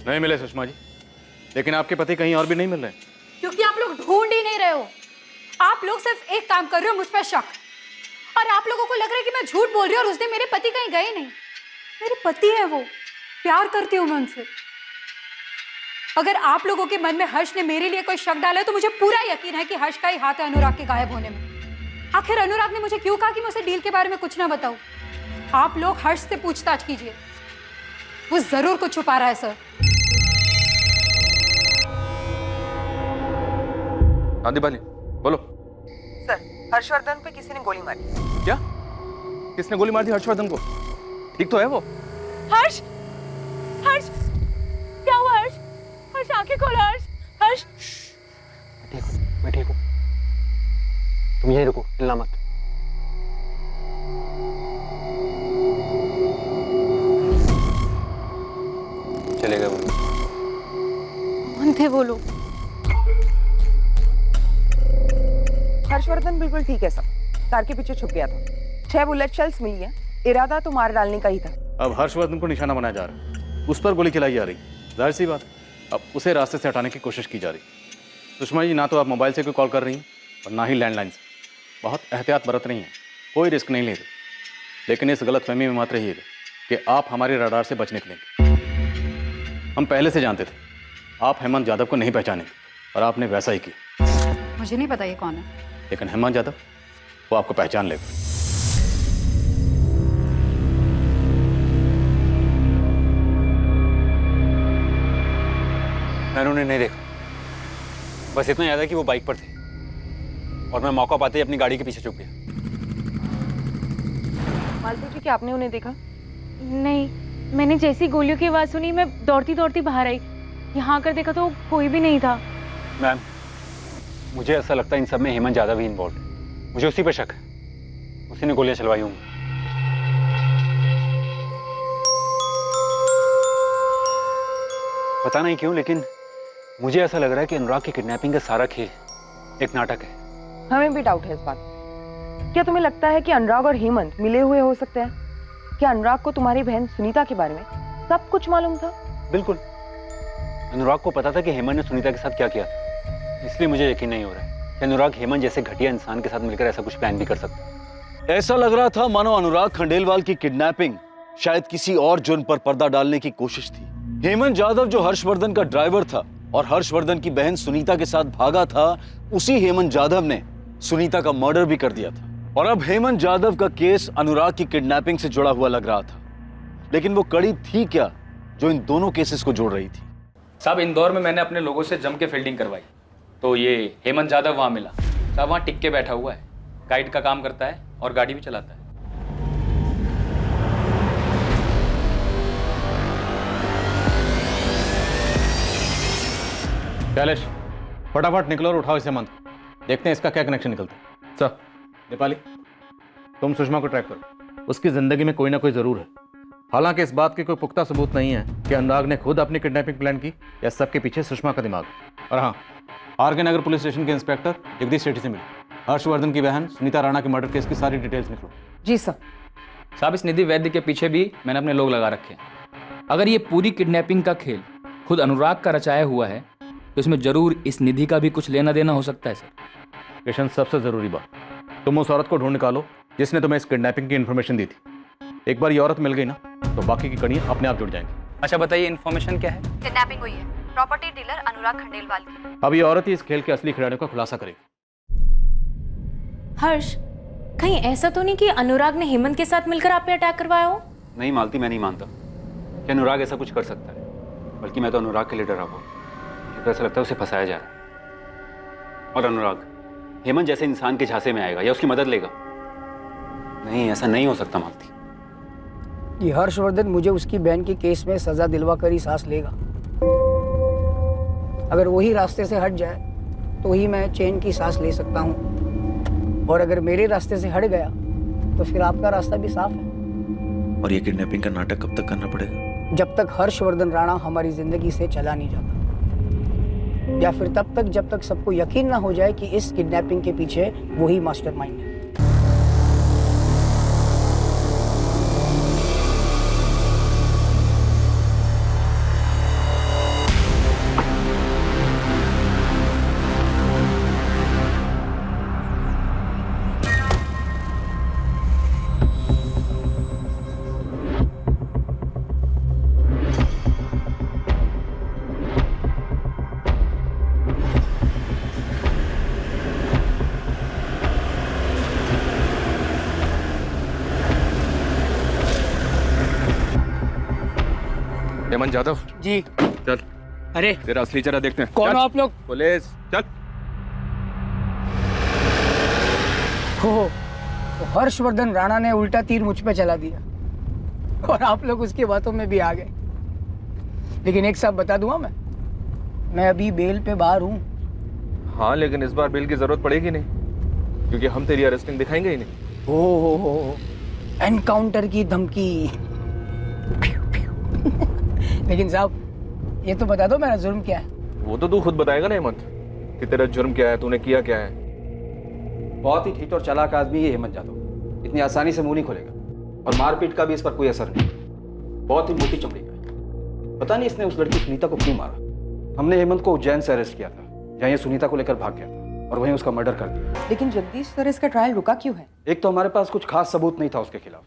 नहीं मिले सुषमा जी, लेकिन आपके पति कहीं और भी नहीं मिल रहे। क्योंकि आप लोग ढूंढ ही नहीं रहे हो। आप लोग सिर्फ एक काम कर रहे हो, मुझ पर शक। और आप लोगों को लग रहा है कि मैं झूठ बोल रही हूँ और उस दिन मेरे पति कहीं गए नहीं। मेरे पति है वो, प्यार करती हूँ मैं उनसे। अगर आप लोगों के मन में हर्ष ने मेरे लिए कोई शक डाला है तो मुझे पूरा यकीन है कि हर्ष का ही हाथ है अनुराग के गायब होने में। आखिर अनुराग ने मुझे क्यों कहा कि मैं उसे डील के बारे में कुछ ना बताऊं? आप लोग हर्ष से पूछताछ कीजिए, वो जरूर कुछ छुपा रहा है सर। हाँ दीपाली बोलो। सर, हर्षवर्धन पे किसी ने गोली मारी। क्या? किसने गोली मार दी हर्षवर्धन को? ठीक तो है वो? हर्ष, हर्ष, क्या हुआ हर्ष? हर्ष आंखें खोलो हर्ष, हर्ष। मैं ठीक हूँ। तुम यहीं रुको, हिलना मत। चले गए वो। कौन थे वो लोग? हर्षवर्धन बिल्कुल ठीक है सर, कार के पीछे छुप गया था। 6 बुलेट शेल्स मिली है, इरादा तो मार डालने का ही था। अब हर्षवर्धन को निशाना बनाया जा रहा है, उस पर गोली चलाई जा रही। जाहिर सी बात, अब उसे रास्ते से हटाने की कोशिश की जा रही। सुषमा जी, ना तो आप मोबाइल से कोई कॉल कर रही हैं और ना ही लैंडलाइन से। बहुत एहतियात बरत रही हैं, कोई रिस्क नहीं ले रही। लेकिन इस गलतफहमी में मत रहिएगा कि आप हमारे रडार से बच निकलेंगे। हम पहले से जानते थे आप हेमंत यादव को नहीं पहचानेंगे और आपने वैसा ही किया। मुझे नहीं पता ये कौन है, लेकिन हेमंत यादव वो आपको पहचान लेगा। मैंने उन्हें नहीं देखा, बस इतना याद है कि वो बाइक पर थे और मैं मौका पाते ही अपनी गाड़ी के पीछे छुप गया। मालती जी, क्या आपने उन्हें देखा? नहीं, मैंने जैसी गोलियों की आवाज सुनी मैं दौड़ती दौड़ती बाहर आई। यहाँ आकर देखा तो कोई भी नहीं था। मैम, मुझे ऐसा लगता है इन सब में हेमंत यादव ही इन्वॉल्व है। मुझे उसी पर शक है, उसी ने गोलियां चलवाई होंगी। पता नहीं क्यों, लेकिन मुझे ऐसा लग रहा है कि अनुराग की किडनैपिंग का सारा खेल एक नाटक है। हमें भी डाउट है इस बात। क्या तुम्हें लगता है कि अनुराग और हेमंत मिले हुए हो सकते हैं? क्या अनुराग को तुम्हारी बहन सुनीता के बारे में सब कुछ मालूम था? बिल्कुल, अनुराग को पता था कि हेमंत ने सुनीता के साथ क्या किया था। इसलिए मुझे यकीन नहीं हो रहा है कि अनुराग हेमंत जैसे घटिया इंसान के साथ मिलकर ऐसा कुछ प्लान भी कर सकता। ऐसा लग रहा था मानो अनुराग खंडेलवाल की किडनैपिंग शायद किसी और जुर्म पर पर्दा डालने की कोशिश थी। हेमंत यादव जो हर्षवर्धन का ड्राइवर था और हर्षवर्धन की बहन सुनीता के साथ भागा था, उसी हेमंत यादव ने सुनीता का मर्डर भी कर दिया था। और अब हेमंत यादव का केस अनुराग की किडनैपिंग से जुड़ा हुआ लग रहा था। लेकिन वो कड़ी थी क्या जो इन दोनों केसेस को जोड़ रही थी? साहब, इंदौर में मैंने अपने लोगों से जम के फील्डिंग करवाई, तो ये हेमंत यादव वहाँ मिला। साहब, वहाँ टिक के बैठा हुआ है, गाइड का काम करता है और गाड़ी भी चलाता है। कैलेश, फटाफट निकलो और उठाओ इसे हेमंत को। देखते हैं इसका क्या कनेक्शन निकलता है। सर नेपाली, तुम सुषमा को ट्रैक करो, उसकी जिंदगी में कोई ना कोई जरूर है। हालांकि इस बात के कोई पुख्ता सबूत नहीं है कि अनुराग ने खुद अपनी किडनैपिंग प्लान की या सबके पीछे सुषमा का दिमाग। और हाँ, आर के नगर पुलिस स्टेशन के इंस्पेक्टर जगदीश सेठी से मिले। हर्षवर्धन की बहन सुनीता राणा के मर्डर केस की सारी डिटेल्स निकलो। जी सर। साहब, इस निधि वैद्य के पीछे भी मैंने अपने लोग लगा रखे हैं। अगर ये पूरी किडनैपिंग का खेल खुद अनुराग का रचाया हुआ है तो इसमें जरूर इस निधि का भी कुछ लेना देना हो सकता है सर। किशन, सबसे जरूरी बात, तुम उस औरत को ढूंढ निकालो जिसने तुम्हें इस किडनैपिंग की इन्फॉर्मेशन दी थी। एक बार ये औरत मिल गई ना तो बाकी की कड़ियां अपने आप जुड़ जाएंगी। अच्छा बताइए, इन्फॉर्मेशन क्या है? किडनैपिंग हुई है प्रॉपर्टी डीलर अनुराग खंडेलवाल की। अब ये औरत ही इस खेल के असली खिलाड़ियों का खुलासा करेगी। हर्ष, कहीं ऐसा तो नहीं कि अनुराग ने हेमंत के साथ मिलकर आप पे अटैक करवाया हो? नहीं मालती, मैं नहीं मानता कि अनुराग ऐसा कुछ कर सकता है। बल्कि मैं तो अनुराग के लिए डरा हुआ। मुझे ऐसा लगता है उसे फंसाया जा रहा है और अनुराग हेमंत जैसे इंसान के झांसे में आएगा या उसकी मदद लेगा। नहीं, ऐसा नहीं हो सकता मालती। ये हर्षवर्धन मुझे उसकी बहन के केस में सजा दिलवा कर ही सांस लेगा। अगर वही रास्ते से हट जाए तो ही मैं चैन की सांस ले सकता हूँ, और अगर मेरे रास्ते से हट गया तो फिर आपका रास्ता भी साफ है। और ये किडनैपिंग का नाटक कब तक करना पड़ेगा? जब तक हर्षवर्धन राणा हमारी जिंदगी से चला नहीं जाता, या फिर तब तक जब तक सबको यकीन ना हो जाए कि इस किडनैपिंग के पीछे वही मास्टरमाइंड है। हेमंत जादव जी। चल अरे तेरा असली चेहरा देखते हैं। कौन चल। हो आप लोग? पुलिस चल। हो तो हर्षवर्धन राणा ने उल्टा तीर मुझ पे चला दिया और आप लोग उसकी बातों में भी आ गए। लेकिन एक साहब बता दूंगा, मैं अभी बेल पे बाहर हूँ। हाँ लेकिन इस बार बेल की जरूरत पड़ेगी नहीं, क्योंकि हम तेरी अरेस्टिंग दिखाएंगे ही नहीं। हो एनकाउंटर की धमकी। लेकिन साहब ये तो बता दो मेरा जुर्म क्या है। वो तो तू खुद बताएगा ना हेमंत कि तेरा जुर्म क्या है, तूने किया क्या है। बहुत ही ठीक और चालाक आदमी है हेमंत जादव, इतनी आसानी से मुंह नहीं खोलेगा और मारपीट का भी इस पर कोई असर नहीं। बहुत ही मोटी चमड़ी का है। पता नहीं इसने उस लड़की सुनीता को क्यों मारा। हमने हेमंत को उज्जैन से अरेस्ट किया था, जहाँ ये सुनीता को लेकर भाग गया था और वहीं उसका मर्डर कर दिया। लेकिन जगदीश सर, इसका ट्रायल रुका क्यों है? एक तो हमारे पास कुछ खास सबूत नहीं था उसके खिलाफ,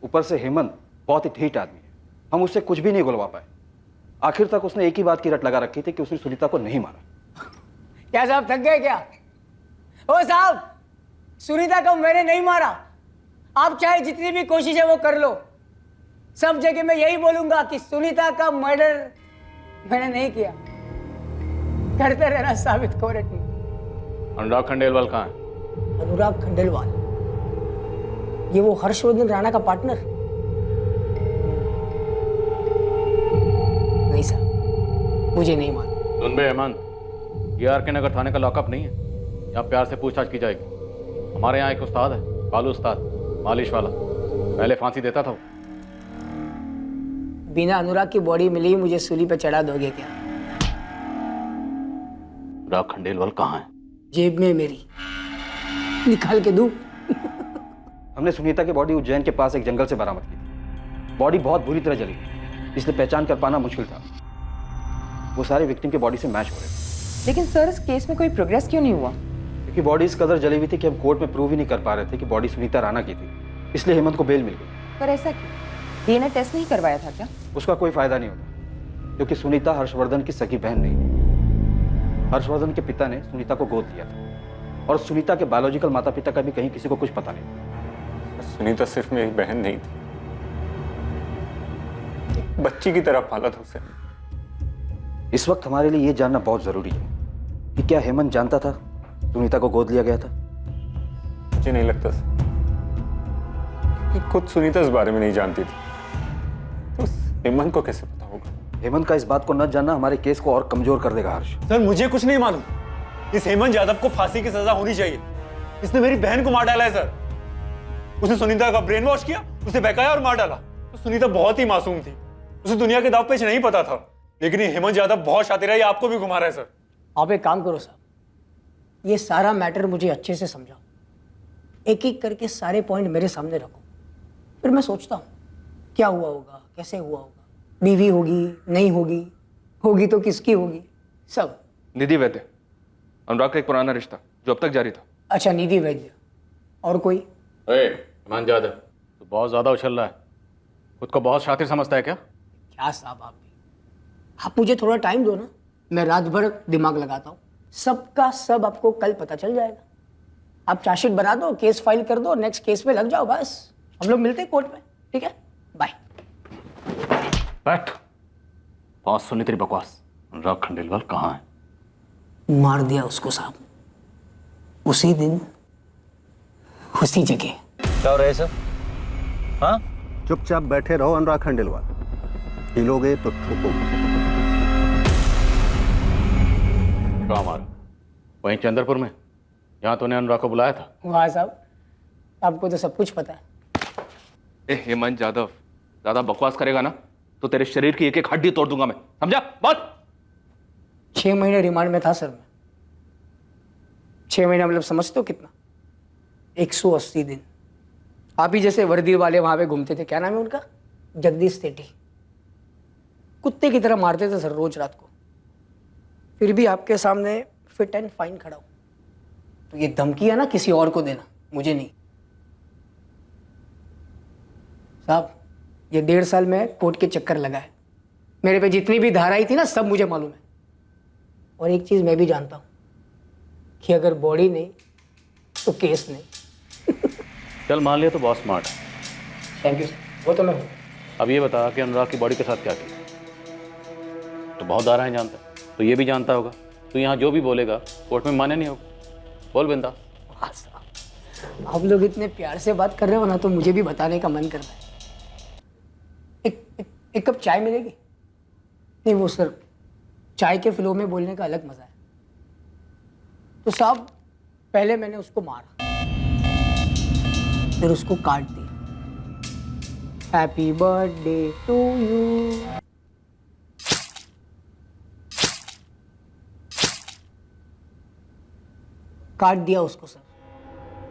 ऊपर से हेमंत बहुत ही ढीठ आदमी है, हम उससे कुछ भी नहीं गुलवा पाए। आखिर तक उसने एक ही बात की रट लगा रखी थी कि उसने सुनीता को नहीं मारा। क्या साहब थक गए क्या? ओ साहब, सुनीता को मैंने नहीं मारा। आप चाहे जितनी भी कोशिश है वो कर लो, सब जगह मैं यही बोलूंगा कि सुनीता का मर्डर मैंने नहीं किया। करते रहना साबित कोर्ट में। अनुराग खंडेलवाल कहाँ है? अनुराग खंडेलवाल, ये वो हर्षवर्धन राणा का पार्टनर? नहीं साहब, मुझे नहीं मालूम। सुन बे हेमंत, ये आर के नगर थाने का लॉकअप नहीं है, यहाँ प्यार से पूछताछ की जाएगी। हमारे यहाँ एक उस्ताद है, कालू उस्ताद, मालिश वाला, पहले फांसी देता था वो। बिना अनुराग की बॉडी मिली मुझे सूली पे चढ़ा दोगे क्या? अनुराग खंडेलवाल कहाँ है? जेब में मेरी, निकाल के दूं? हमने सुनीता की बॉडी उज्जैन के पास एक जंगल से बरामद की थी। बॉडी बहुत बुरी तरह जली गई, इसलिए पहचान कर पाना मुश्किल था। वो सारे विक्टिम की बॉडी से मैच हो रहे थे। लेकिन सर, इस केस में कोई प्रोग्रेस क्यों नहीं हुआ? क्योंकि बॉडी इस कदर जली हुई थी कि हम कोर्ट में प्रूव ही नहीं कर पा रहे थे कि बॉडी सुनीता राणा की थी, इसलिए हेमंत को बेल मिल गई। पर ऐसा क्यों? डीएनए टेस्ट नहीं करवाया था क्या? उसका कोई फायदा नहीं होता, क्योंकि सुनीता हर्षवर्धन की सगी बहन नहीं थी। हर्षवर्धन के पिता ने सुनीता को गोद लिया था और सुनीता के बायोलॉजिकल माता पिता का भी कहीं किसी को कुछ पता नहीं था। सुनीता सिर्फ मेरी बहन नहीं थी, एक बच्ची की तरह पाला था उसे। इस वक्त हमारे लिए ये जानना बहुत जरूरी है कि क्या हेमंत जानता था सुनीता को गोद लिया गया था? मुझे नहीं लगता कि खुद सुनीता इस बारे में नहीं जानती थी, तो हेमंत को कैसे पता होगा? हेमंत का इस बात को न जानना हमारे केस को और कमजोर कर देगा हर्ष। सर मुझे कुछ नहीं मालूम। इस हेमंत यादव को फांसी की सजा होनी चाहिए। इसने मेरी बहन को मार डाला है सर। उसने सुनीता का ब्रेन वॉश किया, उसे बहकाया और मार डाला। तो सुनीता बहुत ही मासूम थी, उसे दुनिया के दाव पेच नहीं पता था। लेकिन ये हेमंत यादव बहुत शातिर है, ये आपको भी घुमा रहा है सर। आप एक काम करो साहब, ये सारा मैटर मुझे अच्छे से समझाओ, एक एक करके सारे पॉइंट मेरे सामने रखो, फिर मैं सोचता हूँ क्या हुआ होगा, कैसे हुआ होगा, बीवी होगी नहीं होगी, होगी तो किसकी होगी, सब। निधि वैद्य, अनुराग का एक पुराना रिश्ता जो अब तक जारी था। अच्छा, निधि वैद्य। और कोई? हेमंत जादव, तो बहुत ज्यादा उछल रहा है। खुद को बहुत शातिर समझता है क्या? क्या साहब आप भी, आप मुझे थोड़ा टाइम दो ना, मैं रात भर दिमाग लगाता हूँ। सबका सब आपको कल पता चल जाएगा। आप चार्जशीट बना दो, केस फाइल कर दो, नेक्स्ट केस पे लग जाओ, बस हम लोग मिलते हैं कोर्ट में, ठीक है? बाय। बैठ, बहुत सुनी तेरी बकवास। अनुराग खंडेलवाल कहाँ है? मार दिया उसको साहब, उसी दिन उसी जगह। क्या हो रहा है सर? हाँ, चुपचाप बैठे रहो अनुराग खंडेलवाल, हिलोगे तो ठोकोगे। कहाँ मारा? वहीं चंद्रपुर में, यहाँ तूने अनुराग को बुलाया था। वाह साहब, आपको तो सब कुछ पता है। ए हेमंत जादव, ज्यादा बकवास करेगा ना तो तेरे शरीर की एक एक हड्डी तोड़ दूंगा मैं, समझा? बात। 6 महीने रिमांड में था सर मैं। 6 महीना मतलब समझते हो कितना? 180 दिन। आप ही जैसे वर्दी वाले वहां पे घूमते थे, क्या नाम है उनका? जगदीश सेठी। कुत्ते की तरह मारते थे सर रोज रात को, फिर भी आपके सामने फिट एंड फाइन खड़ा हूं। तो ये धमकी है ना किसी और को देना, मुझे नहीं। साहब, ये 1.5 साल में कोर्ट के चक्कर लगा है, मेरे पे जितनी भी धाराएं थी ना सब मुझे मालूम है। और एक चीज मैं भी जानता हूं कि अगर बॉडी नहीं तो केस नहीं। चल मान लिया तो बहुत स्मार्ट है। थैंक यू सर, वो तो मैं हूँ। अब ये बता कि अनुराग की बॉडी के साथ क्या किया? बहुत धाराएं जानता है, तो ये भी जानता होगा। तो यहाँ जो भी बोलेगा कोर्ट में माने नहीं होगा। बोल बिंदा। वाह साहब, आप लोग इतने प्यार से बात कर रहे हो ना, तो मुझे भी बताने का मन कर रहा है। एक कप चाय मिलेगी? नहीं वो सर, चाय के फ्लो में बोलने का अलग मजा है। तो साहब, पहले मैंने उसको मारा, फिर उसको काट दिया। Happy birthday to you. काट दिया उसको सर।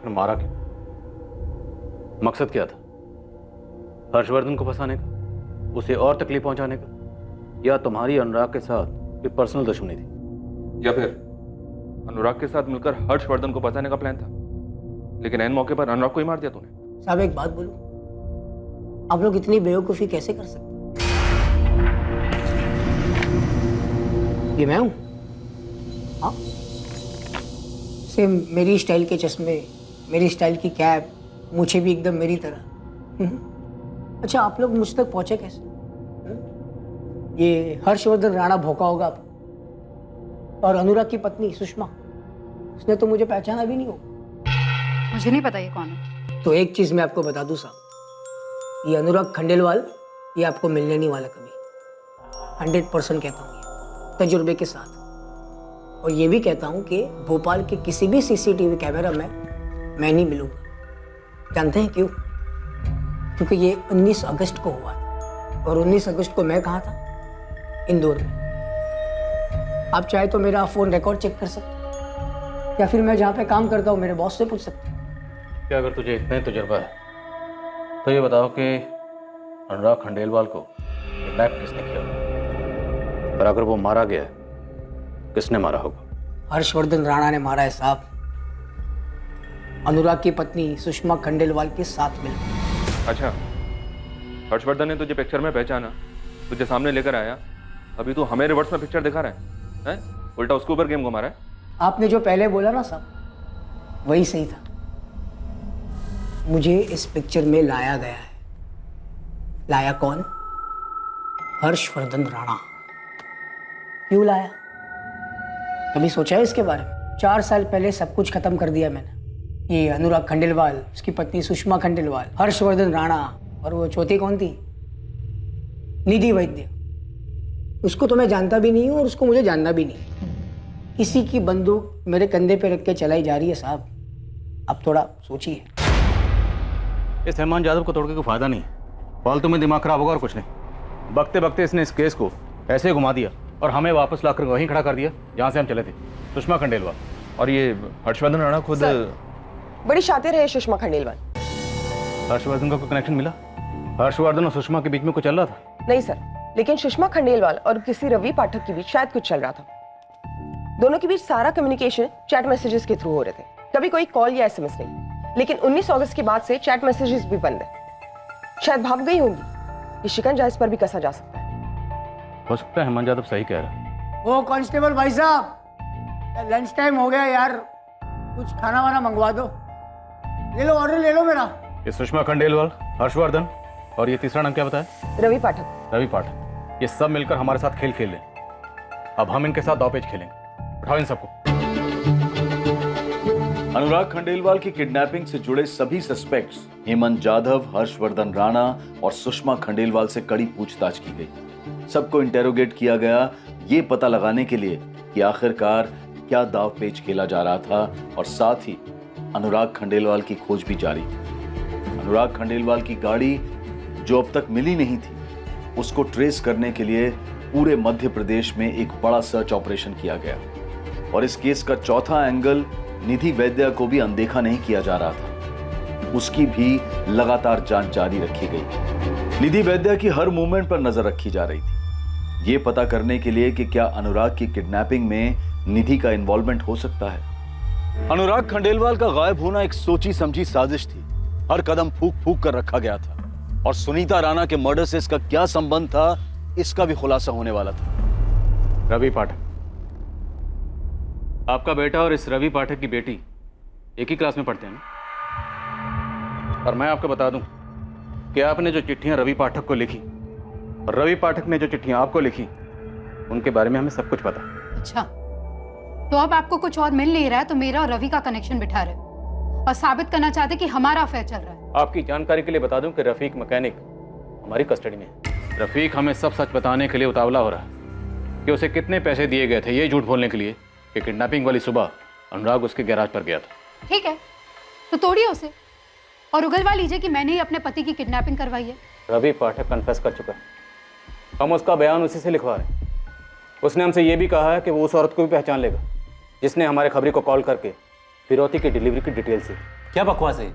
फिर मारा क्यों? मकसद क्या था? हर्षवर्धन को फंसाने का, उसे और तकलीफ पहुंचाने का, या तुम्हारी अनुराग के साथ कोई पर्सनल दुश्मनी थी? या फिर अनुराग के साथ मिलकर हर्षवर्धन को बचाने का प्लान था, लेकिन ऐन मौके पर अनुराग को ही मार दिया तूने? साहब एक बात बोलूं, आप लोग इतनी बेवकूफ़ी कैसे कर सकते? ये मैं हूं? हाँ, सेम मेरी स्टाइल के चश्मे, मेरी स्टाइल की कैप, मुझे भी एकदम मेरी तरह। अच्छा, आप लोग मुझ तक पहुंचे कैसे? ये हर्षवर्धन राणा भौंका होगा आप, और अनुराग की पत्नी सुषमा, उसने तो मुझे पहचाना भी नहीं होगा। मुझे नहीं पता ये कौन है। तो एक चीज मैं आपको बता दूं साहब, ये अनुराग खंडेलवाल ये आपको मिलने नहीं वाला कभी। 100% कहता हूँ ये, तजुर्बे के साथ। और ये भी कहता हूँ कि भोपाल के किसी भी सीसीटीवी कैमरा में मैं नहीं मिलूंगा। जानते हैं क्यों? क्योंकि ये 19 अगस्त को हुआ था, और 19 अगस्त को मैं कहाँ था? इंदौर में। आप चाहे तो मेरा फ़ोन रिकॉर्ड चेक कर सकते हैं, या फिर मैं जहाँ पे काम करता हूँ मेरे बॉस से पूछ सकते हैं। क्या अगर तुझे इतना ही तजुर्बा है तो ये बताओ कि अनुराग खंडेलवाल को किडनैप किसने किया? और अगर वो मारा गया है, किसने मारा होगा? हर्षवर्धन राणा ने मारा है साहब, अनुराग की पत्नी सुषमा खंडेलवाल के साथ मिलकर। अच्छा, हर्षवर्धन ने तुझे पिक्चर में पहचाना, तुझे सामने लेकर आया, अभी तू हमें रिवर्स में पिक्चर दिखा रहा है? उल्टा उसके ऊपर गेम घुमा रहा है। आपने जो पहले बोला ना साहब, वही सही था। मुझे इस पिक्चर में लाया गया है। लाया कौन? हर्षवर्धन राणा। क्यों लाया? कभी सोचा है इसके बारे में? 4 साल पहले सब कुछ खत्म कर दिया मैंने। ये अनुराग खंडेलवाल, उसकी पत्नी सुषमा खंडेलवाल, हर्षवर्धन राणा, और वो चौथी कौन थी? निधि वैद्य। उसको तो मैं जानता भी नहीं हूँ, और उसको मुझे जानना भी नहीं। किसी की बंदूक मेरे कंधे पे रख के चलाई जा रही है साहब। अब थोड़ा सोचिए। इस हेमंत यादव को तोड़ के कोई फायदा नहीं, फालतू में दिमाग खराब होगा और कुछ नहीं। बकते बकते इसने इस केस को ऐसे घुमा दिया और हमें वापस लाकर वहीं खड़ा कर दिया जहाँ से हम चले थे, सुषमा खंडेलवाल। और ये हर्षवर्धन राणा खुद बड़ी शातिर है सुषमा खंडेलवाल। हर्षवर्धन का कोई कनेक्शन मिला? हर्षवर्धन और सुषमा के बीच में कुछ चल रहा था? नहीं सर, लेकिन सुषमा खंडेलवाल और किसी रवि पाठक के बीच शायद कुछ चल रहा था। दोनों के बीच सारा कम्युनिकेशन चैट मैसेजेस के थ्रू हो रहे थे, कभी कोई कॉल या एसएमएस नहीं। लेकिन 19 अगस्त के बाद से चैट मैसेजेस भी बंद है। शायद भाग गई होंगी। ये शिकंजा इस पर भी कसा जा सकता है। हो सकता है हेमंत यादव सही कह रहा है। ओ कांस्टेबल भाई साहब, लंच टाइम हो गया यार, कुछ खाना वाना मंगवा दो। ले लो, ऑर्डर ले लो मेरा। ये सुषमा खंडेलवाल, हर्षवर्धन और ये तीसरा नाम क्या बताया? रवि पाठक। रवि पाठक। ये सब मिलकर हमारे साथ खेल खेल रहे। अब हम इनके साथ दांवपेच खेलेंगे। उठाओ इन सबको। अनुराग खंडेलवाल की किडनैपिंग से जुड़े सभी सस्पेक्ट्स हेमंत जाधव, हर्षवर्धन राणा और सुषमा खंडेलवाल से कड़ी पूछताछ की गई। सबको इंटेरोगेट किया गया, ये पता लगाने के लिए कि आखिरकार क्या दांवपेच खेला जा रहा था, और साथ ही अनुराग खंडेलवाल की खोज भी जारी थी। अनुराग खंडेलवाल की गाड़ी जो अब तक मिली नहीं थी, उसको ट्रेस करने के लिए पूरे मध्य प्रदेश में एक बड़ा सर्च ऑपरेशन किया गया, और इस केस का चौथा एंगल निधि वैद्य को भी अनदेखा नहीं किया जा रहा था। उसकी भी लगातार जांच जारी रखी गई। निधि वैद्य की हर मूवमेंट पर नजर रखी जा रही थी, ये पता करने के लिए कि क्या अनुराग की किडनैपिंग में निधि का इन्वॉल्वमेंट हो सकता है। अनुराग खंडेलवाल का गायब होना एक सोची समझी साजिश थी। हर कदम फूक फूक कर रखा गया था, और सुनीता राणा के मर्डर से इसका क्या संबंध था, इसका भी खुलासा होने वाला था। रवि पाठक, आपका बेटा और इस रवि पाठक की बेटी एक ही क्लास में पढ़ते हैं ना? और मैं आपको बता दूं कि आपने जो चिट्ठियां रवि पाठक को लिखी और रवि पाठक ने जो चिट्ठियां आपको लिखी, उनके बारे में हमें सब कुछ पता है। अच्छा, तो अब आपको कुछ और मिल नहीं रहा है तो मेरा और रवि का कनेक्शन बिठा रहे हो और साबित करना चाहते कि हमारा अफेयर चल रहा है। आपकी जानकारी के लिए बता दूं कि रफीक मैकेनिक हमारी कस्टडी में है। रफीक हमें सब सच बताने के लिए उतावला हो रहा है कि उसे कितने पैसे दिए गए थे ये झूठ बोलने के लिए कि किडनैपिंग वाली सुबह अनुराग उसके गैराज पर गया था। ठीक है, तो तोड़िए उसे और उगलवा लीजिए कि मैंने ही अपने पति की किडनैपिंग करवाई है। रवि पाठक कन्फेस कर चुका है, हम उसका बयान उसी से लिखवा रहे हैं। उसने हमसे ये भी कहा है कि वो उस औरत को भी पहचान लेगा जिसने हमारे खबरी को कॉल करके फिरौती की डिलीवरी की डिटेल दी। क्या बकवास है?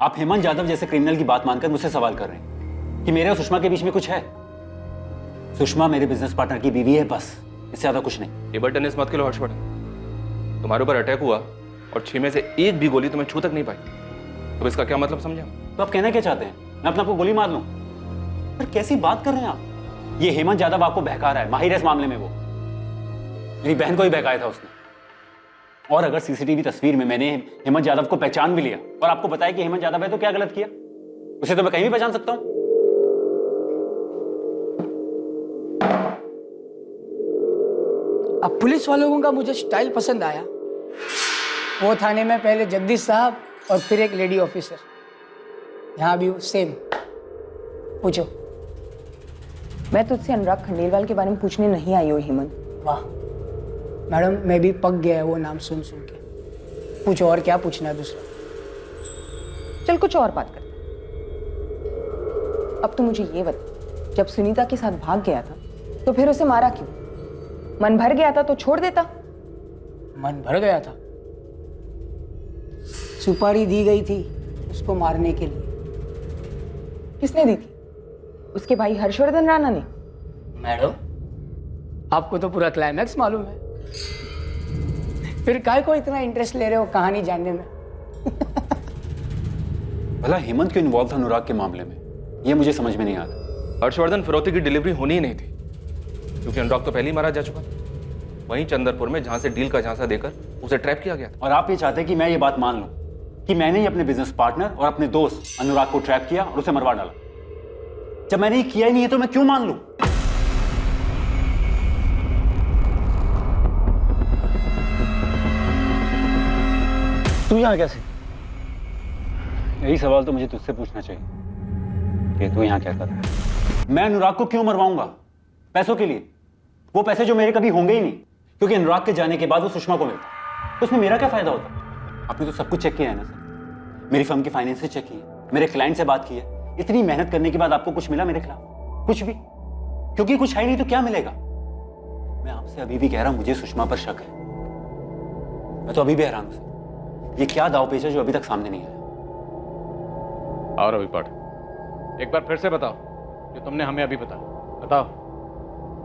आप हेमंत यादव जैसे क्रिमिनल की बात मानकर मुझसे सवाल कर रहे हैं कि मेरे और सुषमा के बीच में कुछ है। सुषमा मेरे बिजनेस पार्टनर की बीवी है, बस, इससे ज्यादा कुछ नहीं। टेबल टेनिस मत खेलो हर्षवर्धन। तुम्हारे ऊपर अटैक हुआ और 6 में से एक भी गोली तुम्हें छू तक नहीं पाई, तो इसका क्या मतलब समझे? तो आप कहना क्या चाहते हैं? मैं अपने आपको गोली मार लूं? पर कैसी बात कर रहे हैं आप? ये हेमंत यादव आपको बहका रहा है, माहिर है इस मामले में। वो मेरी बहन को ही बहकाया था उसने। और अगर सीसीटीवी तस्वीर में मैंने हेमंत यादव को पहचान भी लिया और आपको बताया कि हेमंत यादव है, तो क्या गलत किया? उसे तो मैं कहीं भी पहचान सकता हूं। अब पुलिस वालों का मुझे स्टाइल पसंद आया। वो थाने में पहले जगदीश साहब और फिर एक लेडी ऑफिसर, यहाँ भी सेम। पूछो। मैं तुझसे अनुराग खंडेलवाल के बारे में पूछने नहीं आई हूँ हेमंत। वाह मैडम, मैं भी पक गया है वो नाम सुन के। पूछो, और क्या पूछना है दूसरा? चल कुछ और बात कर। अब तो मुझे ये बता, जब सुनीता के साथ भाग गया था तो फिर उसे मारा क्यों? मन भर गया था तो छोड़ देता। मन भर गया था? सुपारी दी गई थी उसको मारने के लिए। किसने दी थी? उसके भाई हर्षवर्धन राणा ने। मैडम, आपको तो पूरा क्लाइमैक्स मालूम है, फिर काय को इतना इंटरेस्ट ले रहे हो कहानी जानने में? भला हेमंत क्यों इन्वॉल्व था अनुराग के मामले में, ये मुझे समझ में नहीं आ रहा। हर्षवर्धन फिरौती की डिलीवरी होनी ही नहीं थी, क्योंकि अनुराग तो पहले ही मारा जा चुका था वहीं चंदरपुर में, जहां से डील का झांसा देकर उसे ट्रैप किया गया था। और आप ये चाहते हैं कि मैं ये बात मान लूं कि मैंने ही अपने बिजनेस पार्टनर और अपने दोस्त अनुराग को ट्रैप किया और उसे मरवा डाला? जब मैंने ये किया ही नहीं है तो मैं क्यों मान लूं? तू यहाँ कैसे? यही सवाल तो मुझे तुझसे पूछना चाहिए कि तू यहाँ क्या कर रहा है? मैं अनुराग को क्यों मरवाऊंगा? पैसों के लिए? वो पैसे जो मेरे कभी होंगे ही नहीं, क्योंकि अनुराग के जाने के बाद वो सुषमा को मिलता, तो उसमें मेरा क्या फायदा होता? आपने तो सब कुछ चेक किया है ना सर? मेरी फर्म की फाइनेंस चेक की है, मेरे क्लाइंट से बात की है। इतनी मेहनत करने के बाद आपको कुछ मिला मेरे खिलाफ? कुछ भी? क्योंकि कुछ है नहीं तो क्या मिलेगा? मैं आपसे अभी भी कह रहा हूं, मुझे सुषमा पर शक है। मैं तो अभी भी हैरान हूं सर, ये क्या दांवपेच है जो अभी तक सामने नहीं आया? और रवि पाठक, एक बार फिर से बताओ जो तुमने हमें अभी बताया। बताओ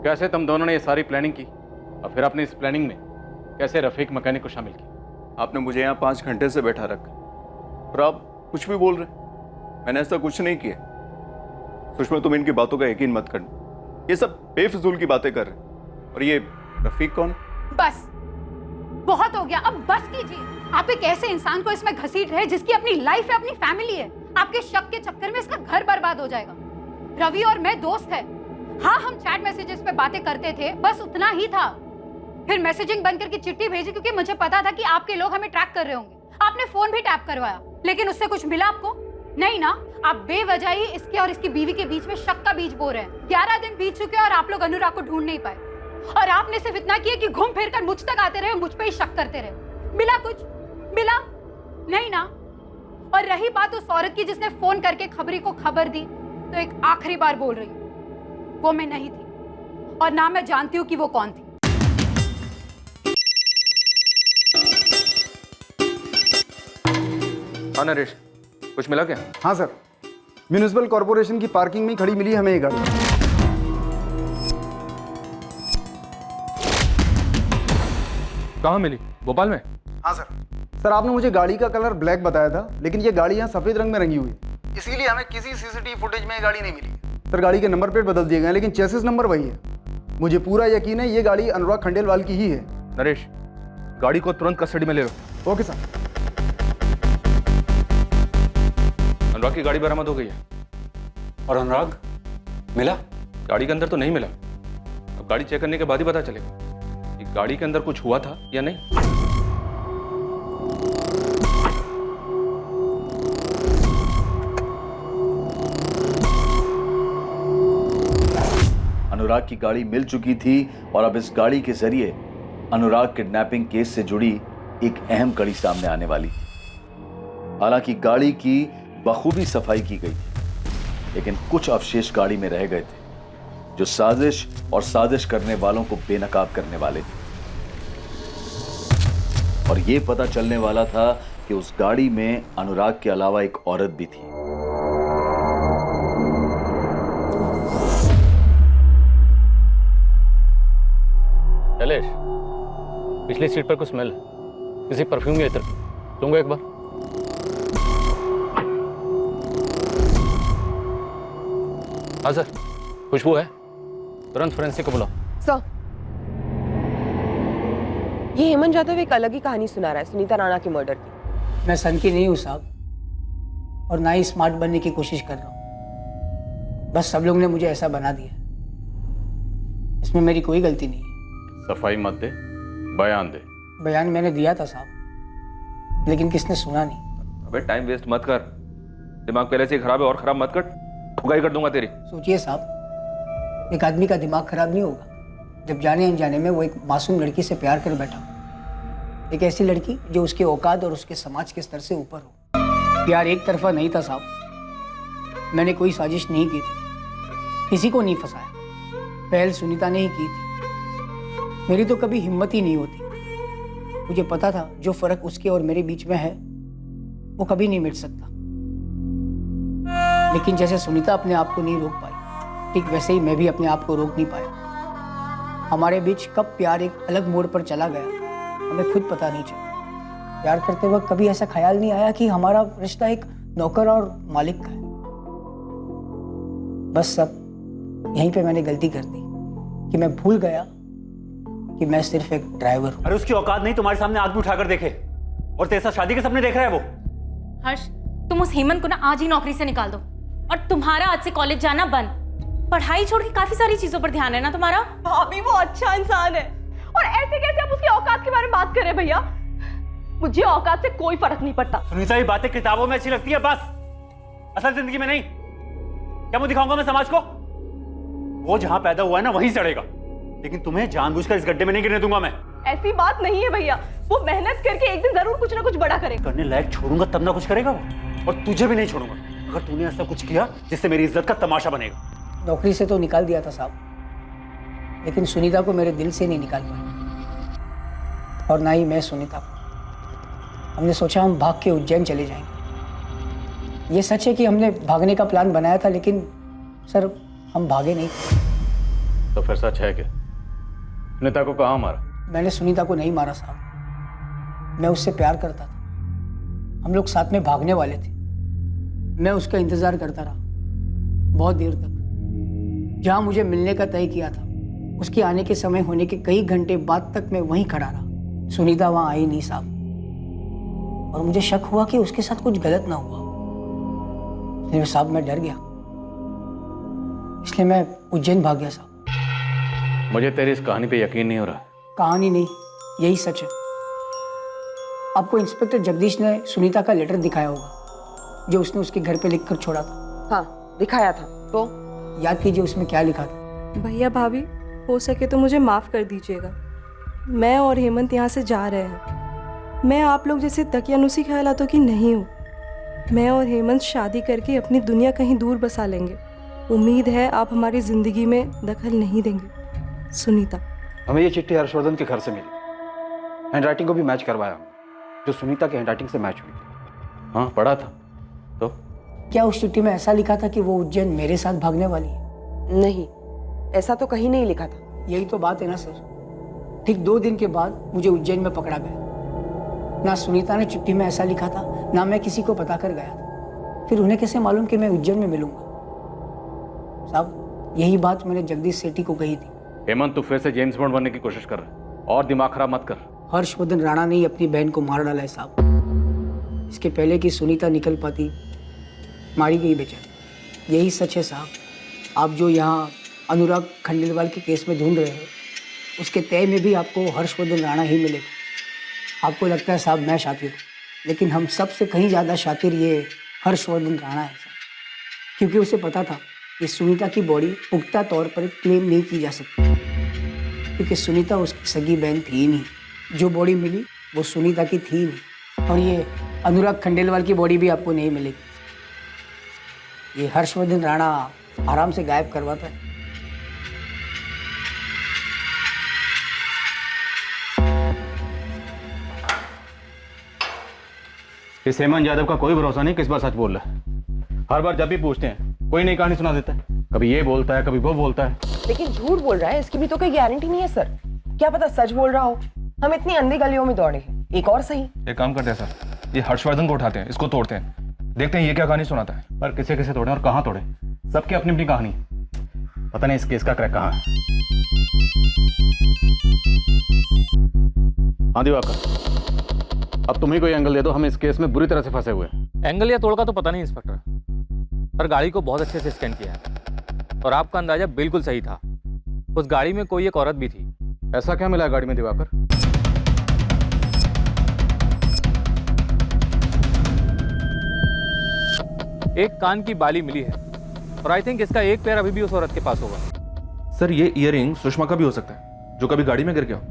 कैसे तुम दोनों ने ये सारी प्लानिंग की और फिर आपने इस प्लानिंग में कैसे रफीक मैकेनिक को शामिल किया? आपने मुझे यहाँ 5 घंटे से बैठा रखा और आप कुछ भी बोल रहे हैं। मैंने ऐसा कुछ नहीं किया। सुषमा, तुम इनकी बातों का यकीन मत करना, ये सब बेफिजूल की बातें कर रहे हैं। और ये रफीक कौन? बस बहुत हो गया, अब बस कीजिए। आप एक ऐसे इंसान को इसमें घसीट रहे जिसकी अपनी लाइफ है, अपनी फैमिली है। आपके शक के चक्कर में इसका घर बर्बाद हो जाएगा। रवि और मैं दोस्त हैं। हाँ, हम चैट मैसेजेस पे बातें करते थे, बस उतना ही था। फिर मैसेजिंग बंद करके चिट्ठी भेजी क्योंकि मुझे पता था कि आपके लोग हमें ट्रैक कर रहे होंगे। आपने फोन भी टैप करवाया, लेकिन उससे कुछ मिला आपको? नहीं ना। आप बेवजह ही इसके और इसकी बीवी के बीच में शक का बीज बो रहे हैं। 11 दिन बीत चुके और आप लोग अनुराग को ढूंढ नहीं पाए। और आपने सिर्फ इतना किया कि घूम फिर कर मुझ तक आते रहे, मुझ पे ही शक करते रहे। मिला कुछ? मिला नहीं ना। और रही बात उस औरत की जिसने फोन करके खबरी को खबर दी, तो एक आखिरी बार बोल रही हूँ, वो मैं नहीं थी और ना मैं जानती हूँ कि वो कौन थी। हाँ नरेश, कुछ मिला क्या? हाँ सर, म्यूनिसिपल कॉर्पोरेशन की पार्किंग में खड़ी मिली हमें ये गाड़ी। कहाँ मिली? भोपाल में? हाँ सर। सर, आपने मुझे गाड़ी का कलर ब्लैक बताया था, लेकिन ये गाड़ी यहाँ सफेद रंग में रंगी हुई, इसीलिए हमें किसी सीसीटीवी फुटेज में ये गाड़ी नहीं मिली। सर, गाड़ी के नंबर प्लेट बदल दिए गए, लेकिन चेसिस नंबर वही है। मुझे पूरा यकीन है ये गाड़ी अनुराग खंडेलवाल की ही है। नरेश, गाड़ी को तुरंत कस्टडी में ले लो। Okay sir. अनुराग की गाड़ी बरामद हो गई है। और अनुराग मिला? गाड़ी के अंदर तो नहीं मिला। अब गाड़ी चेक करने के बाद ही पता चलेगा कि गाड़ी के अंदर कुछ हुआ था या नहीं। अनुराग की गाड़ी मिल चुकी थी और अब इस गाड़ी के जरिए अनुराग किडनैपिंग केस से जुड़ी एक अहम कड़ी सामने आने वाली थी। हालांकि गाड़ी की बखूबी सफाई की गई थी, लेकिन कुछ अवशेष गाड़ी में रह गए थे जो साजिश और साजिश करने वालों को बेनकाब करने वाले थे। और यह पता चलने वाला था कि उस गाड़ी में अनुराग के अलावा एक औरत भी थी। शैलेश, पिछली सीट पर कुछ स्मेल है, किसी परफ्यूम या इत्र की। लूंगा एक बार। हाँ सर, खुशबू है, तुरंत फोरेंसिक को बुलाओ। सर, ये हेमंत जाधव एक अलग ही कहानी सुना रहा है सुनीता राणा के मर्डर की। मैं सन की नहीं हूँ साहब, और ना ही स्मार्ट बनने की कोशिश कर रहा हूँ। बस सब लोग ने मुझे ऐसा बना दिया, इसमें मेरी कोई गलती नहीं है। सफाई मत दे, बयान दे। बयान मैंने दिया था साहब, लेकिन किसने सुना नहीं। अबे टाइम वेस्ट मत कर, दिमाग पहले से ही खराब है और खराब मत कर, ठुकाई कर दूंगा तेरी। सोचिए साहब, एक आदमी का दिमाग खराब नहीं होगा जब जाने अनजाने में वो एक मासूम लड़की से प्यार कर बैठा, एक ऐसी लड़की जो उसके औकात और उसके समाज के स्तर से ऊपर हो। प्यार एक तरफा नहीं था साहब, मैंने कोई साजिश नहीं की थी, किसी को नहीं फंसाया। पहल सुनीता ने ही की थी। मेरी तो कभी हिम्मत ही नहीं होती। मुझे पता था जो फर्क उसके और मेरे बीच में है वो कभी नहीं मिट सकता, लेकिन जैसे सुनीता अपने आप को नहीं रोक पाई, ठीक वैसे ही मैं भी अपने आप को रोक नहीं पाया। हमारे बीच कब प्यार एक अलग मोड़ पर चला गया हमें खुद पता नहीं चला। प्यार करते वक्त कभी ऐसा ख्याल नहीं आया कि हमारा रिश्ता एक नौकर और मालिक का है। बस सब यहीं पे मैंने गलती कर दी कि मैं भूल गया कि मैं सिर्फ एक ड्राइवर हूं। अरे उसकी औकात नहीं तुम्हारे सामने आदमी उठाकर देखे, और तेरे साथ शादी के सपने देख रहा है वो। हर्ष, तुम उस हेमंत को ना आज ही नौकरी से निकाल दो, और तुम्हारा आज से कॉलेज जाना बंद। पढ़ाई छोड़ के काफी सारी चीजों पर ध्यान है ना तुम्हारा। भाभी वो अच्छा इंसान है, और ऐसे कैसे आप उसकी औकात के बारे में बात कर रहे हैं भैया? मुझे औकात से कोई फर्क नहीं पड़ता। सुनीता, ये बातें किताबों में अच्छी लगती है बस, असल जिंदगी में नहीं। क्या मुझे दिखाऊंगा मैं समाज को? वो जहां पैदा हुआ है ना वहीं सड़ेगा, लेकिन तुम्हें जानबूझकर इस गड्ढे में नहीं गिरने दूंगा मैं। ऐसी बात नहीं है भैया, वो मेहनत करके एक दिन जरूर कुछ ना कुछ बड़ा करेगा। करने लायक छोड़ूंगा तब ना कुछ करेगा वो, और तुझे भी नहीं छोड़ूंगा अगर तूने ऐसा कुछ किया जिससे मेरी इज्जत का तमाशा बनेगा। नौकरी से तो निकाल दिया था साहब, लेकिन सुनीता को मेरे दिल से नहीं निकाल पाया, और ना ही मैं सुनीता को। हमने सोचा हम भाग के उज्जैन चले जाएंगे। ये सच है कि हमने भागने का प्लान बनाया था, लेकिन सर हम भागे नहीं। तो फिर सच है क्या? सुनीता को कहाँ मारा? मैंने सुनीता को नहीं मारा साहब, मैं उससे प्यार करता था। हम लोग साथ में भागने वाले थे। मैं उसका इंतजार करता रहा बहुत देर तक। जहां मुझे मिलने का तय किया था उसके आने के समय होने के कई घंटे बाद तक मैं वहीं खड़ा रहा। सुनीता वहां आई नहीं साहब, और मुझे शक हुआ कि उसके साथ कुछ गलत ना हुआ। इसलिए साहब मैं डर गया, इसलिए मैं उज्जैन भाग गया साहब। मुझे तेरी इस कहानी पे यकीन नहीं हो रहा। कहानी नहीं, यही सच है। आपको इंस्पेक्टर जगदीश ने सुनीता का लेटर दिखाया होगा जो उसने उसके घर पे लिखकर छोड़ा था। हाँ, दिखाया था। तो याद कीजिए उसमें क्या लिखा था। भैया भाभी, हो सके तो मुझे माफ कर दीजिएगा। मैं और हेमंत यहाँ से जा रहे हैं। मैं आप लोग जैसे दकियानुसी ख्यालातों की नहीं हूँ। मैं और हेमंत शादी करके अपनी दुनिया कहीं दूर बसा लेंगे। उम्मीद है आप हमारी जिंदगी में दखल नहीं देंगे। सुनीता। हमें ये चिट्ठी हर्षवर्धन के घर से मिली, हैंडराइटिंग को भी मैच करवाया हमने, जो सुनीता के हैंडराइटिंग से मैच हुई थी। हाँ, पढ़ा था। तो क्या उस चिट्ठी में ऐसा लिखा था कि वो उज्जैन मेरे साथ भागने वाली है? नहीं, ऐसा तो कहीं नहीं लिखा था। यही तो बात है ना सर। ठीक 2 दिन के बाद मुझे उज्जैन में पकड़ा गया। ना सुनीता ने चिट्ठी में ऐसा लिखा था, ना मैं किसी को बता कर गया था। फिर उन्हें कैसे मालूम कि मैं उज्जैन में मिलूंगा? साहब, यही बात मैंने जगदीश सेठी को कही थी। हेमंत, तू फिर से जेम्स बॉन्ड बनने की कोशिश कर रहा है, और दिमाग खराब मत कर। हर्षवर्धन राणा ने ही अपनी बहन को मार डाला है साहब। इसके पहले कि सुनीता निकल पाती, मारी गई बेचारी। यही सच है साहब। आप जो यहाँ अनुराग खंडेलवाल के केस में ढूंढ रहे हो उसके तय में भी आपको हर्षवर्धन राणा ही मिलेगा। आपको लगता है साहब मैं शातिर हूँ, लेकिन हम सबसे कहीं ज़्यादा शातिर ये हर्षवर्धन राणा है साहब, क्योंकि उसे पता था कि सुनीता की बॉडी पुख्ता तौर पर क्लेम नहीं की जा सकती, क्योंकि सुनीता उसकी सगी बहन थी ही नहीं। जो बॉडी मिली वो सुनीता की थी नहीं, और ये अनुराग खंडेलवाल की बॉडी भी आपको नहीं मिलेगी। ये हर्षवर्धन राणा आराम से गायब करवाता है। इस हेमंत यादव का कोई भरोसा नहीं किस बार सच बोल रहा है। हर बार जब भी पूछते हैं कोई नई कहानी सुना देता है, कभी ये बोलता है कभी वो बोलता है। लेकिन झूठ बोल रहा है इसकी भी तो कोई गारंटी नहीं है सर, क्या पता सच बोल रहा हो। हम इतनी अंधी गलियों में दौड़े हैं, एक और सही। एक काम करते हैं सर, ये हर्षवर्धन को उठाते हैं, इसको तोड़ते हैं, देखते हैं ये क्या कहानी सुनाता है। पर किसे किसे तोड़े और कहाँ तोड़े, सबकी अपनी अपनी कहानी। पता नहीं इस केस का क्रैक कहाँ है। हाँ दिवाकर, अब तुम ही कोई एंगल दे दो, हम इस केस में बुरी तरह से फंसे हुए हैं। एंगल या तोड़ का तो पता नहीं इंस्पेक्टर, पर गाड़ी को बहुत अच्छे से स्कैन किया है और आपका अंदाजा बिल्कुल सही था। उस गाड़ी में कोई एक औरत भी थी। ऐसा क्या मिला गाड़ी में दिवाकर? एक कान की बाली मिली है और आई थिंक इसका एक पैर अभी भी उस औरत के पास होगा। सर ये ईयरिंग सुषमा का भी हो सकता है, जो कभी गाड़ी में गिर गया हो।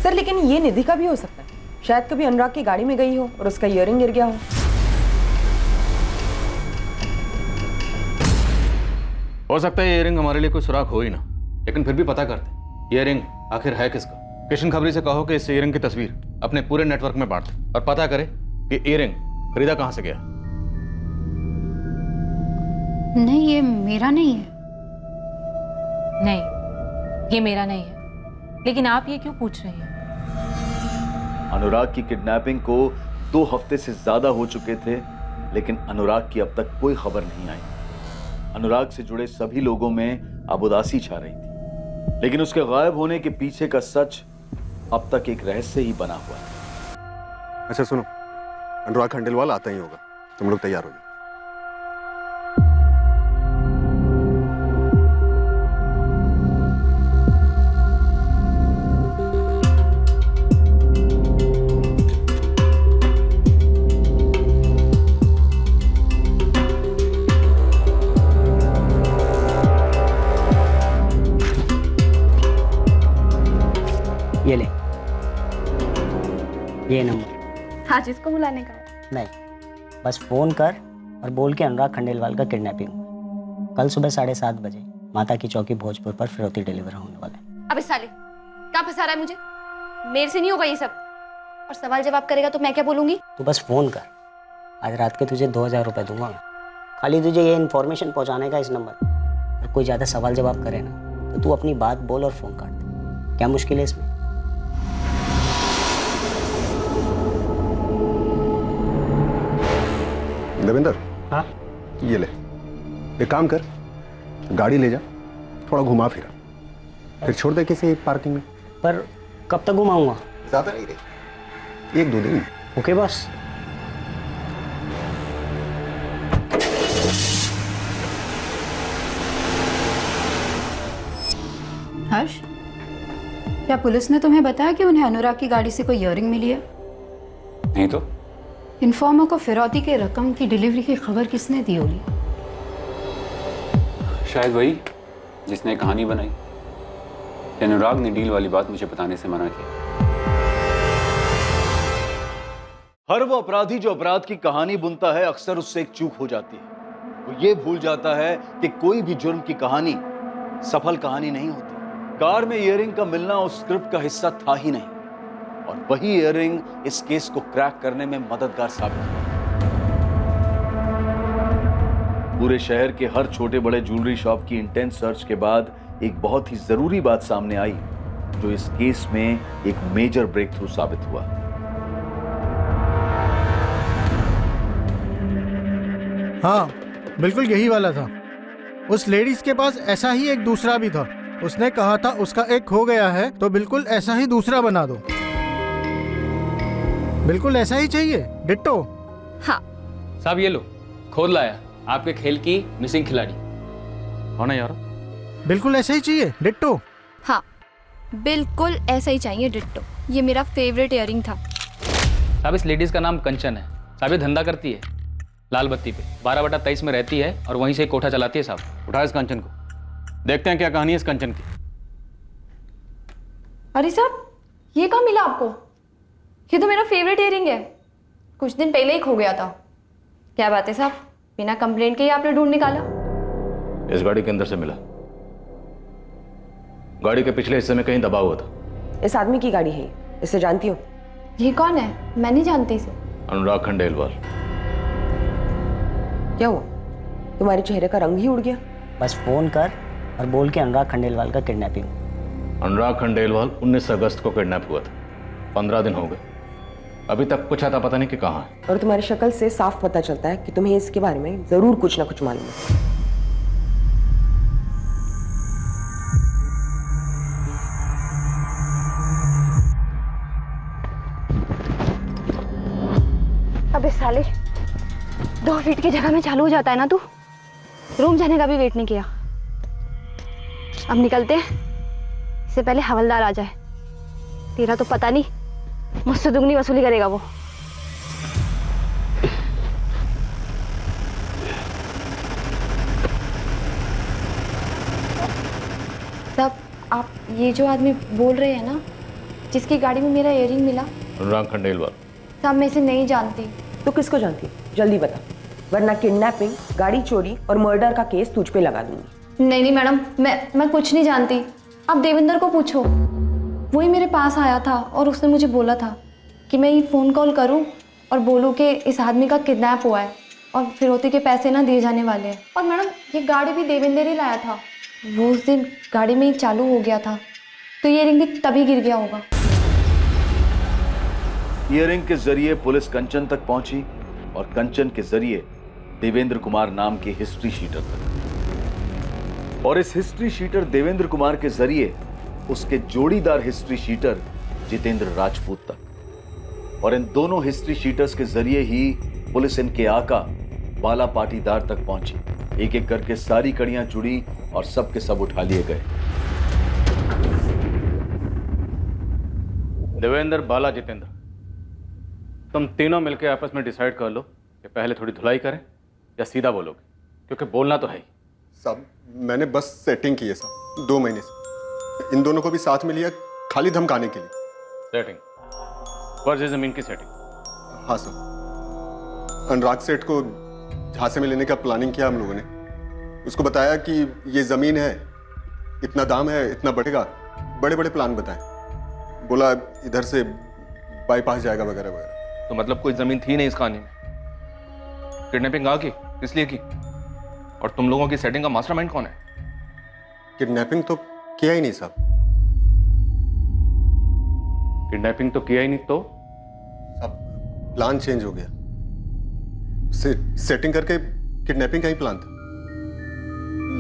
सर लेकिन ये निधि का भी हो सकता है, शायद कभी अनुराग की गाड़ी में गई हो और उसका ईयरिंग गिर गया हो। सकता है ईयरिंग हमारे लिए कोई सुराग हो ही ना, लेकिन फिर भी पता करते ईयरिंग आखिर है किसका। किशन खबरी से कहो कि इस ईयरिंग की तस्वीर अपने पूरे नेटवर्क में बांट और पता करे कि ईयरिंग खरीदा कहां से गया। नहीं ये मेरा नहीं है। नहीं ये मेरा नहीं है, लेकिन आप ये क्यों पूछ रही हैं? अनुराग की किडनैपिंग को 2 हफ्ते से ज्यादा हो चुके थे, लेकिन अनुराग की अब तक कोई खबर नहीं आई। अनुराग से जुड़े सभी लोगों में अब उदासी छा रही थी, लेकिन उसके गायब होने के पीछे का सच अब तक एक रहस्य ही बना हुआ है। अच्छा सुनो, अनुराग खंडेलवाल आता ही होगा, तुम लोग तैयार हो जाओ। ये ले, ये नंबर। आज इसको बुलाने का है? नहीं, बस फोन कर और बोल के अनुराग खंडेलवाल का किडनैपिंग कल सुबह 7:30 बजे माता की चौकी भोजपुर पर फिरौती डिलीवर होने वाला है। अबे साले, क्या फंसा रहा है मुझे? मेरे से नहीं होगा ये सब। और सवाल जवाब करेगा तो मैं क्या बोलूंगी? तू बस फोन कर, आज रात के तुझे 2000 रुपये दूंगा। खाली तुझे ये इन्फॉर्मेशन पहुंचाने का इस नंबर पर। और कोई ज़्यादा सवाल जवाब करे ना तो तू अपनी बात बोल और फोन काट दे। क्या मुश्किल है इसमें? देवेंद्र, हाँ ये ले, एक काम कर, गाड़ी ले जा, थोड़ा घुमा फिरा, फिर छोड़ दे किसी पार्किंग में। पर कब तक घुमाऊंगा? ज्यादा नहीं रही, 1-2 दिन। ओके बस। हर्ष, क्या पुलिस ने तुम्हें बताया कि उन्हें अनुराग की गाड़ी से कोई ईयरिंग मिली है? नहीं तो इन्फॉर्मर को फिरौती के रकम की डिलीवरी की खबर किसने दी होगी? शायद वही जिसने कहानी बनाई। अनुराग ने डील वाली बात मुझे बताने से मना किया। हर वो अपराधी जो अपराध की कहानी बुनता है अक्सर उससे एक चूक हो जाती है। वो ये भूल जाता है कि कोई भी जुर्म की कहानी सफल कहानी नहीं होती। कार में ईयरिंग का मिलना उस स्क्रिप्ट का हिस्सा था ही नहीं, और वही ईयरिंग इस केस को क्रैक करने में मददगार साबित हुआ। पूरे शहर के हर छोटे बड़े ज्वेलरी शॉप की इंटेंस सर्च के बाद एक बहुत ही जरूरी बात सामने आई, जो इस केस में एक मेजर ब्रेक थ्रू साबित हुआ। हाँ, बिल्कुल यही वाला था। उस लेडीज के पास ऐसा ही एक दूसरा भी था। उसने कहा था उसका एक खो गया है तो बिल्कुल ऐसा ही दूसरा बना दो। बिल्कुल ऐसा ही चाहिए, डिट्टो। हाँ, साहब ये लो, खोद लाया आपके खेल की मिसिंग खिलाड़ी। हाँ ना यार, बिल्कुल ऐसे ही चाहिए, डिट्टो। हाँ बिल्कुल ऐसा ही चाहिए, डिट्टो। ये मेरा फेवरेट इयरिंग था। साहब इस लेडीज का नाम कंचन है। साहब ये धंधा करती है लाल बत्ती पे, 12/23 में रहती है और वहीं से कोठा चलाती है। साहब उठा इस कंचन को, देखते हैं क्या कहानी है इस कंचन की। अरे साहब ये कहाँ मिला आपको? ये तो मेरा फेवरेट इयरिंग है, कुछ दिन पहले ही खो गया था। क्या बात है साहब, बिना कंप्लेंट के ही आपने ढूंढ निकाला? इस गाड़ी के अंदर से मिला, गाड़ी के पिछले हिस्से में कहीं दबा हुआ था। इस आदमी की गाड़ी है, इसे जानती हो? ये कौन है? मैं नहीं जानती इसे। अनुराग खंडेलवाल। क्या हुआ, तुम्हारे चेहरे का रंग ही उड़ गया? बस फोन कर और बोल के अनुराग खंडेलवाल का किडनैपिंग। अनुराग खंडेलवाल 19 अगस्त को किडनैप हुआ था, 15 दिन हो गए, अभी तक कुछ आता पता नहीं कि कहाँ है। और तुम्हारी शक्ल से साफ पता चलता है कि तुम्हें इसके बारे में जरूर कुछ ना कुछ मालूम है। अबे साले, 2 फीट की जगह में चालू हो जाता है ना तू। रूम जाने का भी वेट नहीं किया। अब निकलते हैं, इससे पहले हवलदार आ जाए। तेरा तो पता नहीं मुझसे दुगनी वसूली करेगा वो। सब आप ये जो आदमी बोल रहे हैं ना, जिसकी गाड़ी में मेरा इयरिंग मिला? अनुराग खंडेलवाल। साहब मैं इसे नहीं जानती। तो किसको जानती है? जल्दी बता, वरना किडनैपिंग, गाड़ी चोरी और मर्डर का केस तुझ पे लगा दूंगी। नहीं मैडम, मैं कुछ नहीं जानती। आप देवेंद्र को पूछो, वही मेरे पास आया था और उसने मुझे बोला था कि मैं ये फ़ोन कॉल करूं और बोलूं कि इस आदमी का किडनैप हुआ है और फिरौती के पैसे ना दिए जाने वाले हैं। और मैडम ये गाड़ी भी देवेंद्र ही लाया था। वो उस दिन गाड़ी में ही चालू हो गया था, तो ये रिंग भी तभी गिर गया होगा। ईयरिंग के जरिए पुलिस कंचन तक पहुंची और कंचन के जरिए देवेंद्र कुमार नाम के हिस्ट्री शीटर तक, और इस हिस्ट्री शीटर देवेंद्र कुमार के जरिए उसके जोड़ीदार हिस्ट्री शीटर जितेंद्र राजपूत तक, और इन दोनों हिस्ट्री शीटर्स के जरिए ही पुलिस इनके आका बाला पाटीदार तक पहुंची। एक एक करके सारी कड़ियां जुड़ी और सब के सब उठा लिए गए। देवेंद्र, बाला, जितेंद्र, तुम तीनों मिलकर आपस में डिसाइड कर लो कि पहले थोड़ी धुलाई करें या सीधा बोलोगे, क्योंकि बोलना तो है ही। साहब मैंने बस सेटिंग की है साहब, 2 महीने से। इन दोनों को भी साथ में लिया खाली धमकाने के लिए। सेटिंग? फर्जी जमीन की सेटिंग? हाँ सर, अनुराग सेठ को झांसे में लेने का प्लानिंग किया हम लोगों ने। उसको बताया कि ये जमीन है, इतना दाम है, इतना बढ़ेगा, बड़े बड़े प्लान बताए। बोला इधर से बाईपास जाएगा वगैरह वगैरह। तो मतलब कोई जमीन थी नहीं इस कहानी में? किडनैपिंग आ की इसलिए की? और तुम लोगों की सेटिंग का मास्टरमाइंड कौन है? किडनैपिंग तो किया ही नहीं साहब। किडनैपिंग तो किया ही नहीं तो? अब प्लान चेंज हो गया। सेटिंग करके किडनैपिंग का ही प्लान था,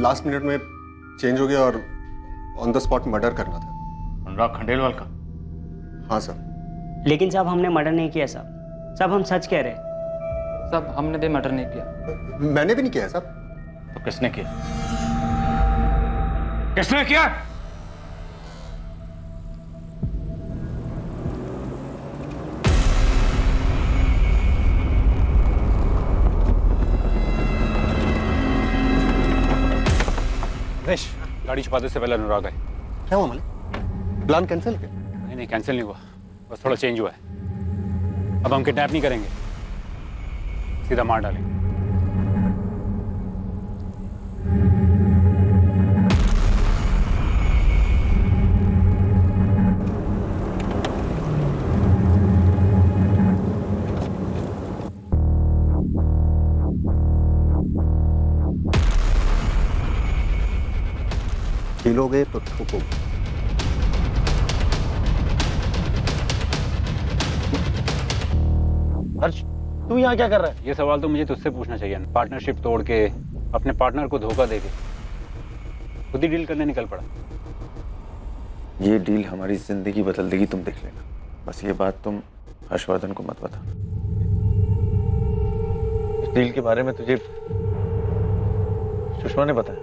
लास्ट मिनट में चेंज हो गया और ऑन द स्पॉट मर्डर करना था। अनुराग खंडेलवाल का? हाँ सर। लेकिन साहब हमने मर्डर नहीं किया साहब। साहब हम सच कह रहे हैं। साहब हमने भी मर्डर नहीं किया। मैंने भी नहीं किया साहब। तो किसने किया? किसने किया? रमेश, गाड़ी छुपाते से पहले अनुराग आए। क्या हुआ मालिक? प्लान कैंसिल किया? नहीं कैंसिल नहीं हुआ, बस थोड़ा चेंज हुआ है। अब हम किडनैप नहीं करेंगे, सीधा मार डालेंगे। खेलोगे तो ठोकोगे। हर्ष, तू यहाँ क्या कर रहा है? ये सवाल तो मुझे तुझसे पूछना चाहिए ना। पार्टनरशिप तोड़ के अपने पार्टनर को धोखा देके खुद ही डील करने निकल पड़ा। ये डील हमारी जिंदगी बदल देगी, तुम देख लेना। बस ये बात तुम हर्षवर्धन को मत बता। डील के बारे में तुझे सुषमा ने बताया?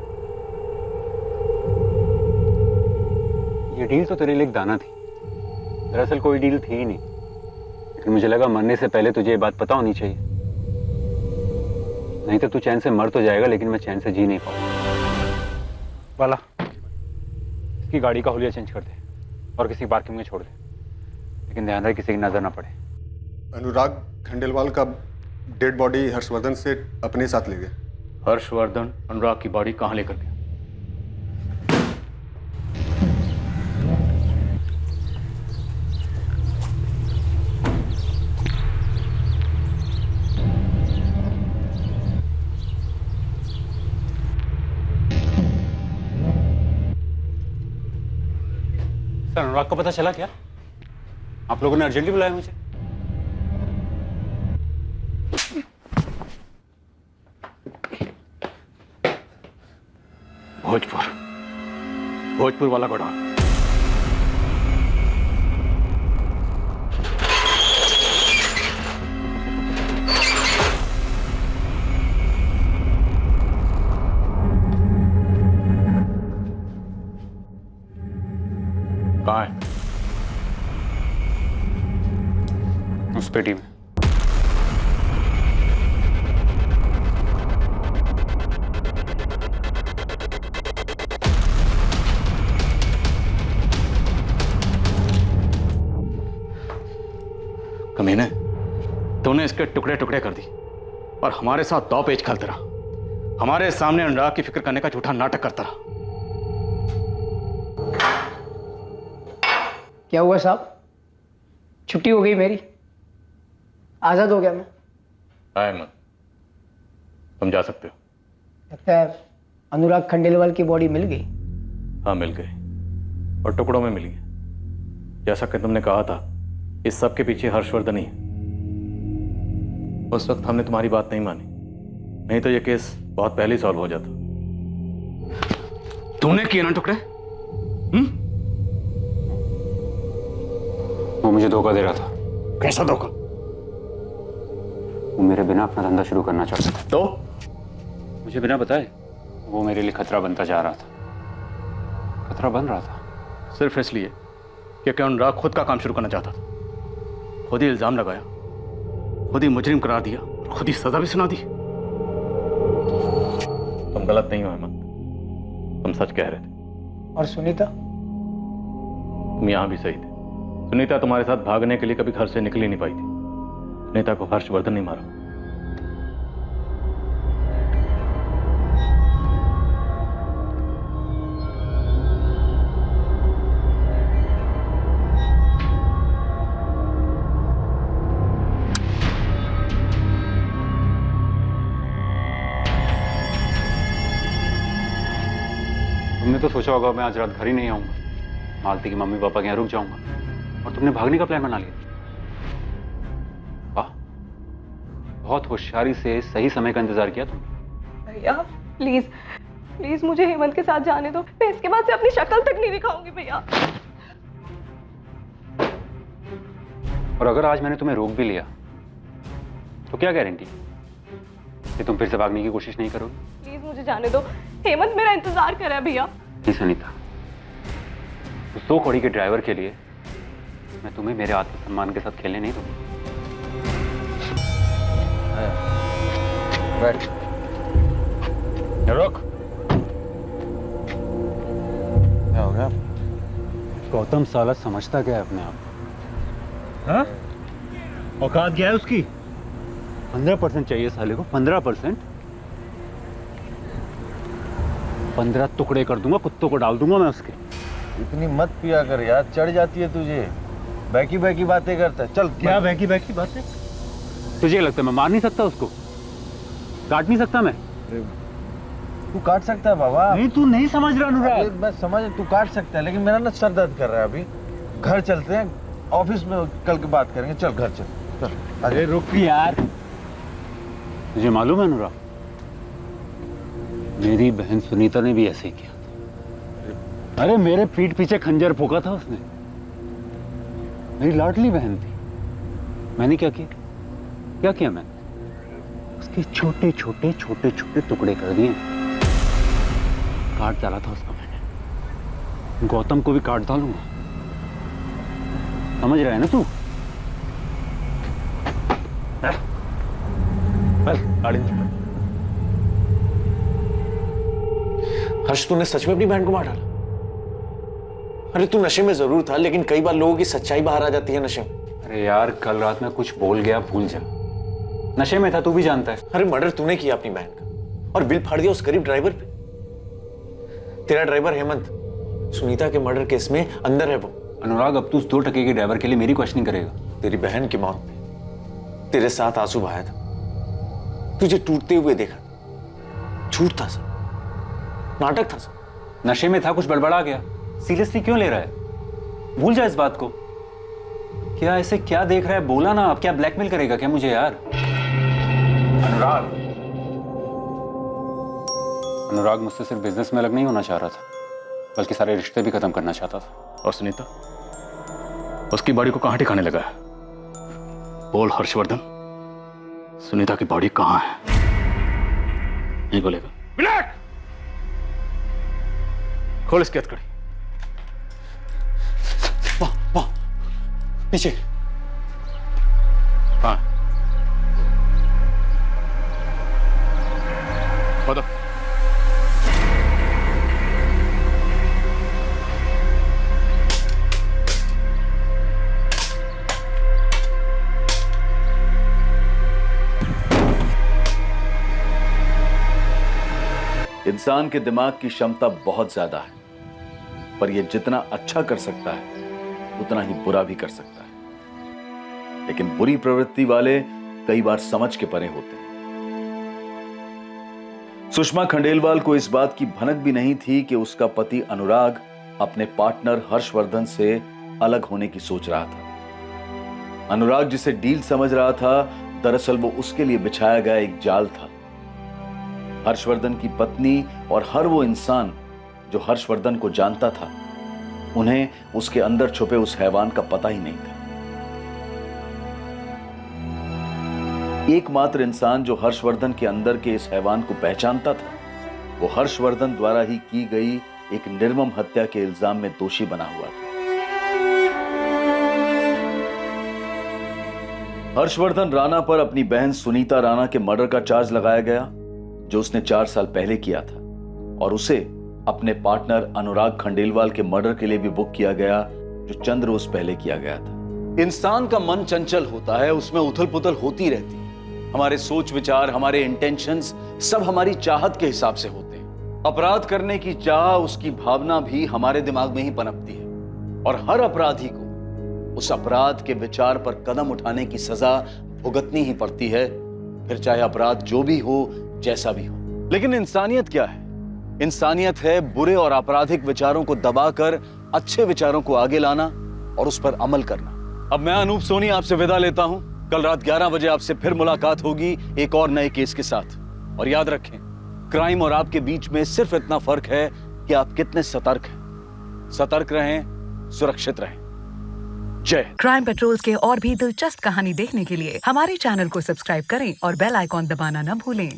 ये डील तो तेरे लिए एक दाना थी। दरअसल कोई डील थी ही नहीं, लेकिन मुझे लगा मरने से पहले तुझे ये बात पता होनी चाहिए। नहीं तो तू चैन से मर तो जाएगा, लेकिन मैं चैन से जी नहीं पाऊंगा। वाला, इसकी गाड़ी का हुलिया चेंज कर दे और किसी पार्किंग में छोड़ दे, लेकिन ध्यान रहे किसी की नजर ना पड़े। अनुराग खंडेलवाल का डेड बॉडी हर्षवर्धन से अपने साथ ले गए। हर्षवर्धन अनुराग की बॉडी कहाँ लेकर गया? सर, अनुराग को पता चला क्या? आप लोगों ने अर्जेंटली बुलाया मुझे। भोजपुर वाला गोडाउन। कहाँ है? उस पेटी में। कमीने, तूने इसके टुकड़े टुकड़े कर दी और हमारे साथ दो पेच खेलता रहा। हमारे सामने अनुराग की फिक्र करने का झूठा नाटक करता रहा। क्या हुआ साहब? छुट्टी हो गई मेरी, आज़ाद हो गया मैं। अहमद, तुम जा सकते हो। लगता है अनुराग खंडेलवाल की बॉडी मिल गई। हाँ, मिल गई और टुकड़ों में मिली है। जैसा कि तुमने कहा था, इस सब के पीछे हर्षवर्धन ही है। उस वक्त हमने तुम्हारी बात नहीं मानी, नहीं तो ये केस बहुत पहले ही सॉल्व हो जाता। तूने किए ना टुकड़े? वो मुझे धोखा दे रहा था। कैसा धोखा? वो मेरे बिना अपना धंधा शुरू करना चाहता था। तो मुझे बिना बताए वो मेरे लिए खतरा बनता जा रहा था। खतरा बन रहा था सिर्फ इसलिए क्योंकि अनुराग खुद का काम शुरू करना चाहता था। खुद ही इल्जाम लगाया, खुद ही मुजरिम करार दिया, खुद ही सजा भी सुना दी। तुम गलत नहीं हो अहमद, तुम सच कह रहे थे। और सुनीता? तुम यहां भी सही थे। सुनीता तुम्हारे साथ भागने के लिए कभी घर से निकल ही नहीं पाई थी। सुनीता को हर्षवर्धन नहीं मारा। तुमने तो सोचा होगा मैं आज रात घर ही नहीं आऊंगा, मालती की मम्मी पापा के यहाँ रुक जाऊंगा, और तुमने भागने का प्लान बना लिया। वाह, बहुत होशियारी से सही समय का इंतजार किया तुमने। भैया प्लीज प्लीज मुझे हेमंत के साथ जाने दो। मैं इसके बाद से अपनी शक्ल तक नहीं दिखाऊंगी भैया। और अगर आज मैंने तुम्हें रोक भी लिया तो क्या गारंटी कि तुम फिर से भागने की कोशिश नहीं करोगे? प्लीज मुझे जाने दो, हेमंत मेरा इंतजार कर रहा है भैया। नहीं सुनीता, उस 100 कौड़ी के ड्राइवर के लिए मैं तुम्हें मेरे आत्मसम्मान के साथ खेलने नहीं दूंगा। बैठ। रुक। क्या हो गया? गौतम साला समझता क्या है अपने आप? हाँ? औकात क्या है उसकी? 15% चाहिए साले को। 15%? 15 टुकड़े कर दूंगा, कुत्तों को डाल दूंगा मैं उसके। इतनी मत पिया कर यार, चढ़ जाती है तुझे। बैकी बैकी बातें करता है। चल। क्या बैकी बैकी बातें? तुझे लगता है मैं मार नहीं सकता उसको? काट नहीं सकता मैं? तू काट सकता है बाबा। नहीं, तू नहीं समझ रहा अनुराग। मैं समझ, तू काट सकता है, लेकिन मेरा ना सर दर्द कर रहा है अभी। घर चलते हैं, ऑफिस में कल की बात करेंगे। चल घर चल। चल। अरे रुक यार। तुझे मालूम है अनुराग, मेरी बहन सुनीता ने भी ऐसे ही किया था। अरे मेरे पीठ पीछे खंजर फूंका था उसने। मेरी लाडली बहन थी। मैंने क्या किया? क्या किया मैंने? उसके छोटे छोटे छोटे छोटे टुकड़े कर दिए, काट डाला था उसका मैंने, गौतम को भी काट डालूंगा, समझ रहा है ना तू? हर्ष, तूने सच में अपनी बहन को मार डाला? अरे तू नशे में जरूर था, लेकिन कई बार लोगों की सच्चाई बाहर आ जाती है नशे में। अरे यार, कल रात में कुछ बोल गया, भूल जा। नशे में था, तू भी जानता है। अरे मर्डर तूने किया अपनी बहन का और बिल फाड़ दिया उस गरीब ड्राइवर पे। तेरा ड्राइवर हेमंत सुनीता के मर्डर केस में अंदर है वो। अनुराग, अब तू उस 2 टके के ड्राइवर के लिए मेरी क्वेश्चनिंग करेगा? तेरी बहन की मौत में तेरे साथ आंसू बहाया था, तुझे टूटते हुए देखा, झूठ था सब, नाटक था सब। नशे में था, कुछ बड़बड़ा गया, सीरियसली क्यों ले रहा है? भूल जा इस बात को। क्या ऐसे क्या देख रहा है, बोला ना। अब क्या ब्लैकमेल करेगा क्या मुझे यार? अनुराग मुझसे सिर्फ बिजनेस में अलग नहीं होना चाह रहा था, बल्कि सारे रिश्ते भी खत्म करना चाहता था। और सुनीता, उसकी बॉडी को कहां ठिकाने लगा है? बोल हर्षवर्धन, सुनीता की बॉडी कहां है? नहीं बोलेगा? विनायक, खोल इसकी हथकड़ी। नीचे। हाँ, खोदो। इंसान के दिमाग की क्षमता बहुत ज्यादा है, पर यह जितना अच्छा कर सकता है उतना ही बुरा भी कर सकता है। लेकिन बुरी प्रवृत्ति वाले कई बार समझ के परे होते हैं। सुषमा खंडेलवाल को इस बात की भनक भी नहीं थी कि उसका पति अनुराग अपने पार्टनर हर्षवर्धन से अलग होने की सोच रहा था। अनुराग जिसे डील समझ रहा था, दरअसल वो उसके लिए बिछाया गया एक जाल था। हर्षवर्धन की पत्नी और हर वो इंसान जो हर्षवर्धन को जानता था, उन्हें उसके अंदर छुपे उस हैवान का पता ही नहीं था। एकमात्र इंसान जो हर्षवर्धन के अंदर के इस हैवान को पहचानता था, वो हर्षवर्धन द्वारा ही की गई एक निर्मम हत्या के इल्जाम में दोषी बना हुआ था। हर्षवर्धन राणा पर अपनी बहन सुनीता राणा के मर्डर का चार्ज लगाया गया, जो उसने 4 साल पहले किया था, और उसे अपने पार्टनर अनुराग खंडेलवाल के मर्डर के लिए भी बुक किया गया, जो चंद रोज पहले किया गया था। इंसान का मन चंचल होता है, उसमें उथल पुथल होती रहती है। हमारे सोच विचार, हमारे इंटेंशंस सब हमारी चाहत के हिसाब से होते हैं। अपराध करने की चाह, उसकी भावना भी हमारे दिमाग में ही पनपती है, और हर अपराधी को उस अपराध के विचार पर कदम उठाने की सजा भुगतनी ही पड़ती है, फिर चाहे अपराध जो भी हो, जैसा भी हो। लेकिन इंसानियत क्या है? इंसानियत है बुरे और आपराधिक विचारों को दबाकर अच्छे विचारों को आगे लाना और उस पर अमल करना। अब मैं अनूप सोनी आपसे विदा लेता हूं। कल रात 11 बजे आपसे फिर मुलाकात होगी एक और नए केस के साथ। और याद रखें, क्राइम और आपके बीच में सिर्फ इतना फर्क है कि आप कितने सतर्क हैं। सतर्क रहें, सुरक्षित रहें। जय। क्राइम पेट्रोल्स के और भी दिलचस्प कहानी देखने के लिए हमारे चैनल को सब्सक्राइब करें और बेल आइकॉन दबाना न भूलें।